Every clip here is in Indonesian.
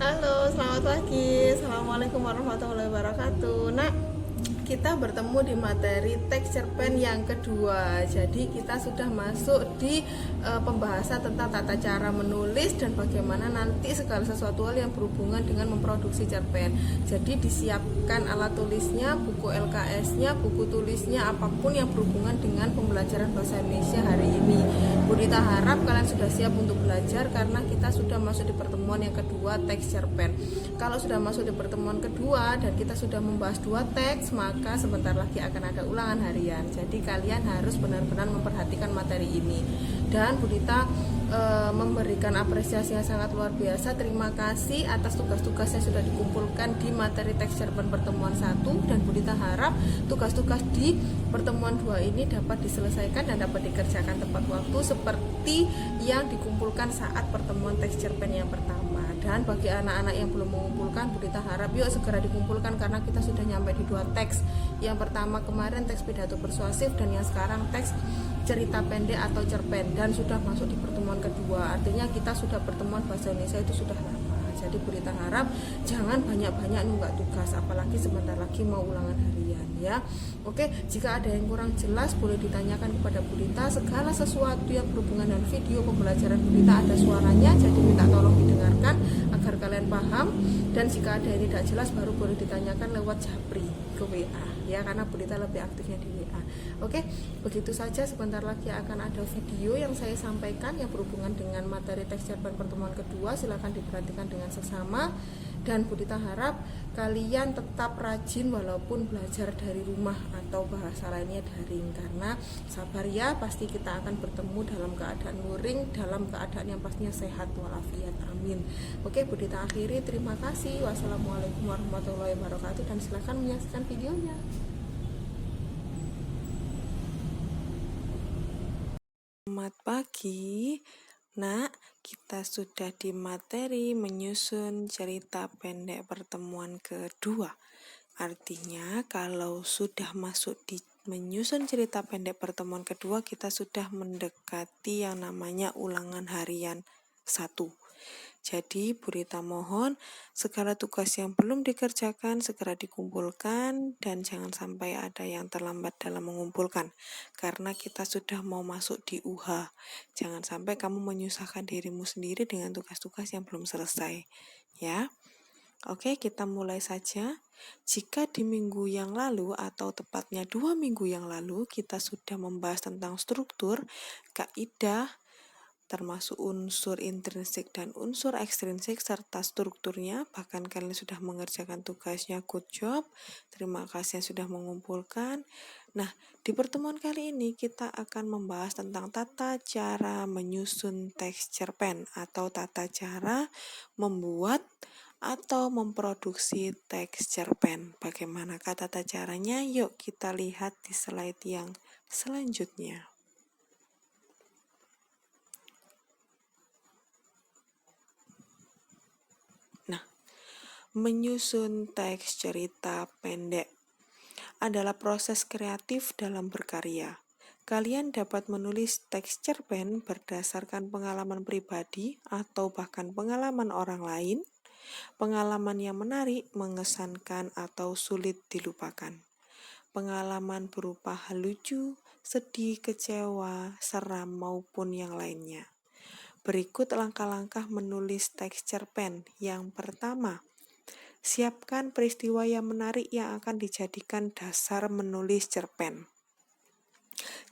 Halo, selamat pagi. Assalamualaikum warahmatullahi wabarakatuh. Nah, kita bertemu di materi teks cerpen yang kedua. Jadi kita sudah masuk di pembahasan tentang tata cara menulis dan bagaimana nanti segala sesuatu hal yang berhubungan dengan memproduksi cerpen. Jadi disiapkan alat tulisnya, buku LKS-nya, buku tulisnya, apapun yang berhubungan dengan pembelajaran bahasa Indonesia hari ini. Bu Dita harap kalian sudah siap untuk belajar karena kita sudah masuk di pertemuan yang kedua teks cerpen. Kalau sudah masuk di pertemuan kedua dan kita sudah membahas dua teks, maka sebentar lagi akan ada ulangan harian. Jadi kalian harus benar-benar memperhatikan materi ini. Dan Bu Dita memberikan apresiasi yang sangat luar biasa. Terima kasih atas tugas-tugas yang sudah dikumpulkan di materi teks cerpen pertemuan 1, dan Bu Dita harap tugas-tugas di pertemuan 2 ini dapat diselesaikan dan dapat dikerjakan tepat waktu seperti yang dikumpulkan saat pertemuan teks cerpen yang pertama. Dan bagi anak-anak yang belum mengumpulkan, Bu Dita harap yuk segera dikumpulkan karena kita sudah nyampe di dua teks. Yang pertama kemarin teks pidato persuasif dan yang sekarang teks cerita pendek atau cerpen, dan sudah masuk di pertemuan kedua. Artinya kita sudah pertemuan bahasa Indonesia itu sudah lama. Jadi Bu Dita harap jangan banyak-banyak nunggak tugas, apalagi sebentar lagi mau ulangan harian ya. Oke, jika ada yang kurang jelas boleh ditanyakan kepada Bu Dita. Segala sesuatu yang berhubungan dengan video pembelajaran Bu Dita ada suaranya, jadi minta tolong didengarkan agar kalian paham. Dan jika ada yang tidak jelas baru boleh ditanyakan lewat Japri ke WA ya, karena Bu Dita lebih aktifnya di WA. Oke, begitu saja. Sebentar lagi akan ada video yang saya sampaikan yang berhubungan dengan materi teks cerpen pertemuan kedua. Silakan diperhatikan dengan seksama. Dan Bu Dita harap kalian tetap rajin walaupun belajar dari rumah atau bahasa lainnya daring, karena sabar ya, pasti kita akan bertemu dalam keadaan luring, dalam keadaan yang pastinya sehat walafiat, amin. Oke, Bu Dita akhiri, terima kasih. Wassalamualaikum warahmatullahi wabarakatuh, dan silakan menyaksikan videonya. Selamat pagi, Nak. Kita sudah di materi menyusun cerita pendek pertemuan kedua. Artinya, kalau sudah masuk di menyusun cerita pendek pertemuan kedua, kita sudah mendekati yang namanya ulangan harian 1. Jadi, Bu Rita mohon segala tugas yang belum dikerjakan segera dikumpulkan dan jangan sampai ada yang terlambat dalam mengumpulkan. Karena kita sudah mau masuk di UH. Jangan sampai kamu menyusahkan dirimu sendiri dengan tugas-tugas yang belum selesai. Ya. Oke, kita mulai saja. Jika di minggu yang lalu atau tepatnya 2 minggu yang lalu kita sudah membahas tentang struktur, kaidah, termasuk unsur intrinsik dan unsur ekstrinsik serta strukturnya, bahkan kalian sudah mengerjakan tugasnya, good job, terima kasih yang sudah mengumpulkan. Nah, di pertemuan kali ini kita akan membahas tentang tata cara menyusun teks cerpen atau tata cara membuat atau memproduksi teks cerpen. Bagaimanakah tata caranya? Yuk kita lihat di slide yang selanjutnya. Menyusun teks cerita pendek adalah proses kreatif dalam berkarya. Kalian dapat menulis teks cerpen berdasarkan pengalaman pribadi atau bahkan pengalaman orang lain, pengalaman yang menarik, mengesankan, atau sulit dilupakan. Pengalaman berupa hal lucu, sedih, kecewa, seram, maupun yang lainnya. Berikut langkah-langkah menulis teks cerpen. Yang pertama, siapkan peristiwa yang menarik yang akan dijadikan dasar menulis cerpen.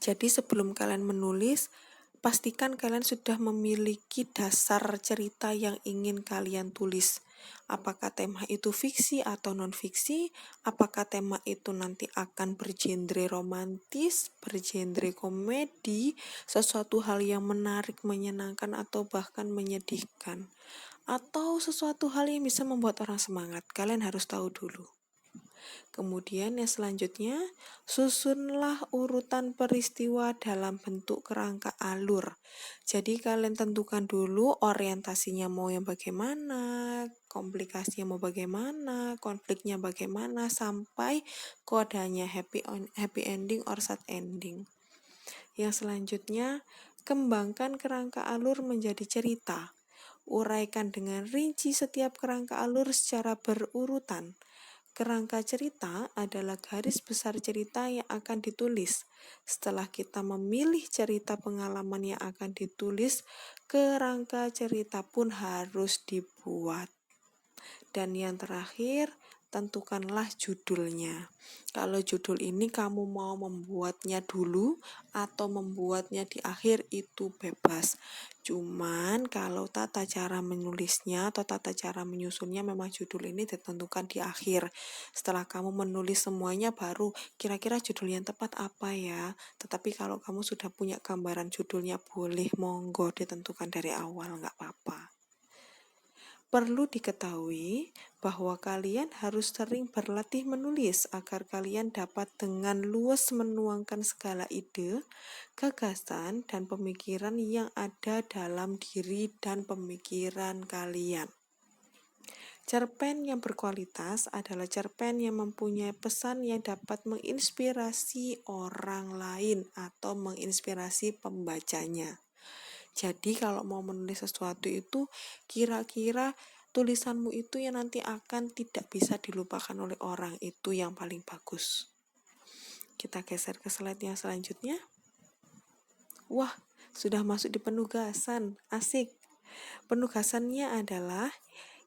Jadi sebelum kalian menulis, pastikan kalian sudah memiliki dasar cerita yang ingin kalian tulis. Apakah tema itu fiksi atau non-fiksi? Apakah tema itu nanti akan bergenre romantis, bergenre komedi, sesuatu hal yang menarik, menyenangkan, atau bahkan menyedihkan? Atau sesuatu hal yang bisa membuat orang semangat? Kalian harus tahu dulu. Kemudian yang selanjutnya, susunlah urutan peristiwa dalam bentuk kerangka alur. Jadi kalian tentukan dulu orientasinya mau yang bagaimana, komplikasinya mau bagaimana, konfliknya bagaimana, sampai kodanya happy ending or sad ending. Yang selanjutnya, kembangkan kerangka alur menjadi cerita. Uraikan dengan rinci setiap kerangka alur secara berurutan. Kerangka cerita adalah garis besar cerita yang akan ditulis. Setelah kita memilih cerita pengalaman yang akan ditulis, kerangka cerita pun harus dibuat. Dan yang terakhir, tentukanlah judulnya. Kalau judul ini kamu mau membuatnya dulu atau membuatnya di akhir itu bebas. Cuman kalau tata cara menulisnya atau tata cara menyusunnya memang judul ini ditentukan di akhir. Setelah kamu menulis semuanya baru kira-kira judul yang tepat apa ya. Tetapi kalau kamu sudah punya gambaran judulnya boleh monggo ditentukan dari awal, nggak apa-apa. Perlu diketahui bahwa kalian harus sering berlatih menulis agar kalian dapat dengan luas menuangkan segala ide, gagasan, dan pemikiran yang ada dalam diri dan pemikiran kalian. Cerpen yang berkualitas adalah cerpen yang mempunyai pesan yang dapat menginspirasi orang lain atau menginspirasi pembacanya. Jadi kalau mau menulis sesuatu itu kira-kira tulisanmu itu yang nanti akan tidak bisa dilupakan oleh orang, itu yang paling bagus. Kita geser ke slide yang selanjutnya. Wah, sudah masuk di penugasan, asik. Penugasannya adalah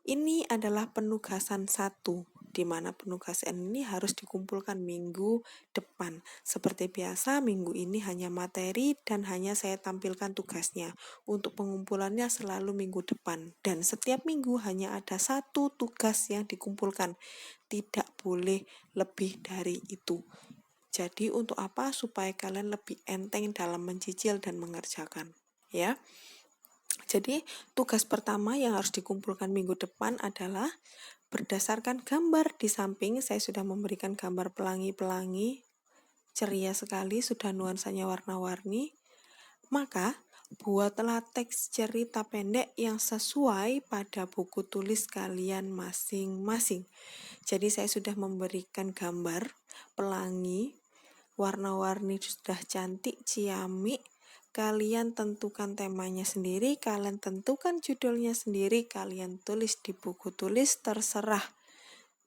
ini adalah penugasan 1, di mana penugasan ini harus dikumpulkan minggu depan. Seperti biasa, minggu ini hanya materi dan hanya saya tampilkan tugasnya. Untuk pengumpulannya selalu minggu depan. Dan setiap minggu hanya ada 1 tugas yang dikumpulkan. Tidak boleh lebih dari itu. Jadi untuk apa? Supaya kalian lebih enteng dalam mencicil dan mengerjakan. Ya. Jadi tugas pertama yang harus dikumpulkan minggu depan adalah berdasarkan gambar. Di samping saya sudah memberikan gambar pelangi-pelangi, ceria sekali, sudah nuansanya warna-warni. Maka buatlah teks cerita pendek yang sesuai pada buku tulis kalian masing-masing. Jadi saya sudah memberikan gambar pelangi, warna-warni sudah cantik, ciamik. Kalian tentukan temanya sendiri, kalian tentukan judulnya sendiri, kalian tulis di buku tulis, terserah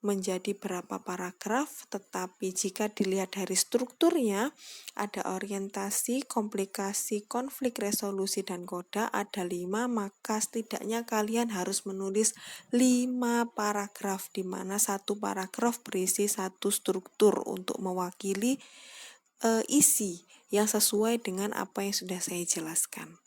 menjadi berapa paragraf, tetapi jika dilihat dari strukturnya, ada orientasi, komplikasi, konflik, resolusi, dan koda, ada 5, maka setidaknya kalian harus menulis 5 paragraf, di mana 1 paragraf berisi 1 struktur untuk mewakili isi yang sesuai dengan apa yang sudah saya jelaskan.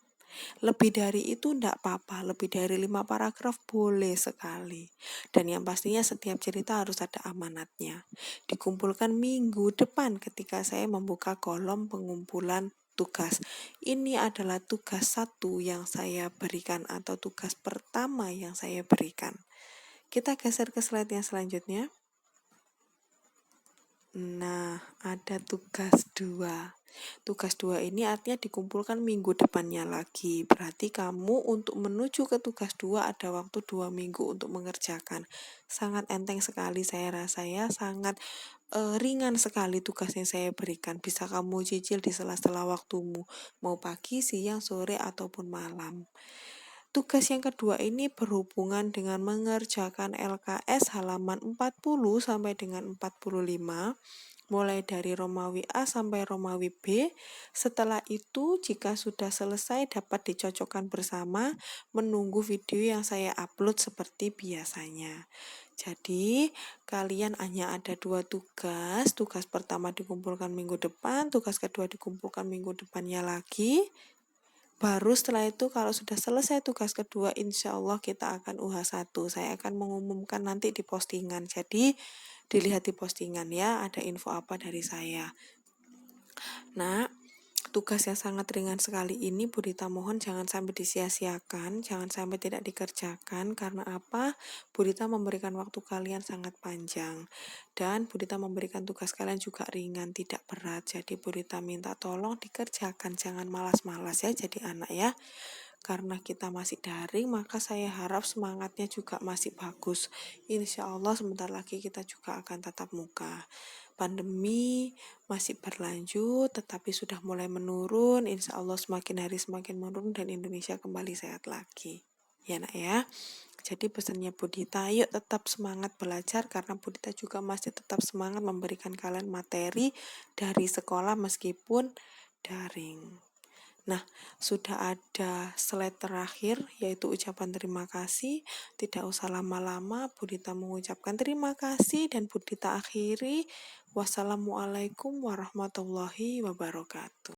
Lebih dari itu tidak apa-apa, lebih dari 5 paragraf boleh sekali. Dan yang pastinya setiap cerita harus ada amanatnya. Dikumpulkan minggu depan ketika saya membuka kolom pengumpulan tugas. Ini adalah tugas 1 yang saya berikan atau tugas pertama yang saya berikan. Kita geser ke slide yang selanjutnya. Nah, ada tugas 2. Tugas 2 ini artinya dikumpulkan minggu depannya lagi. Berarti kamu untuk menuju ke tugas 2 ada waktu 2 minggu untuk mengerjakan. Sangat enteng sekali saya rasa ya, sangat ringan sekali tugas yang saya berikan. Bisa kamu cicil di sela-sela waktumu, mau pagi, siang, sore, ataupun malam. Tugas yang kedua ini berhubungan dengan mengerjakan LKS halaman 40 sampai dengan 45, mulai dari Romawi A sampai Romawi B. Setelah itu, jika sudah selesai dapat dicocokkan bersama, menunggu video yang saya upload seperti biasanya. Jadi, kalian hanya ada 2 tugas. Tugas pertama dikumpulkan minggu depan, tugas kedua dikumpulkan minggu depannya lagi. Baru setelah itu kalau sudah selesai tugas kedua, insya Allah kita akan UH1. Saya akan mengumumkan nanti di postingan. Jadi dilihat di postingan ya, ada info apa dari saya. Nah, tugas yang sangat ringan sekali ini Bu Rita mohon jangan sampai disia-siakan, jangan sampai tidak dikerjakan. Karena apa? Bu Rita memberikan waktu kalian sangat panjang. Dan Bu Rita memberikan tugas kalian juga ringan, tidak berat. Jadi Bu Rita minta tolong dikerjakan, jangan malas-malas ya jadi anak ya. Karena kita masih daring, maka saya harap semangatnya juga masih bagus. Insya Allah sebentar lagi kita juga akan tatap muka. Pandemi masih berlanjut, tetapi sudah mulai menurun. Insya Allah semakin hari semakin menurun dan Indonesia kembali sehat lagi. Ya nak ya. Jadi pesannya Budita, yuk tetap semangat belajar karena Budita juga masih tetap semangat memberikan kalian materi dari sekolah meskipun daring. Nah, sudah ada slide terakhir yaitu ucapan terima kasih. Tidak usah lama-lama, Budita mengucapkan terima kasih dan Budita akhiri. Wassalamualaikum warahmatullahi wabarakatuh.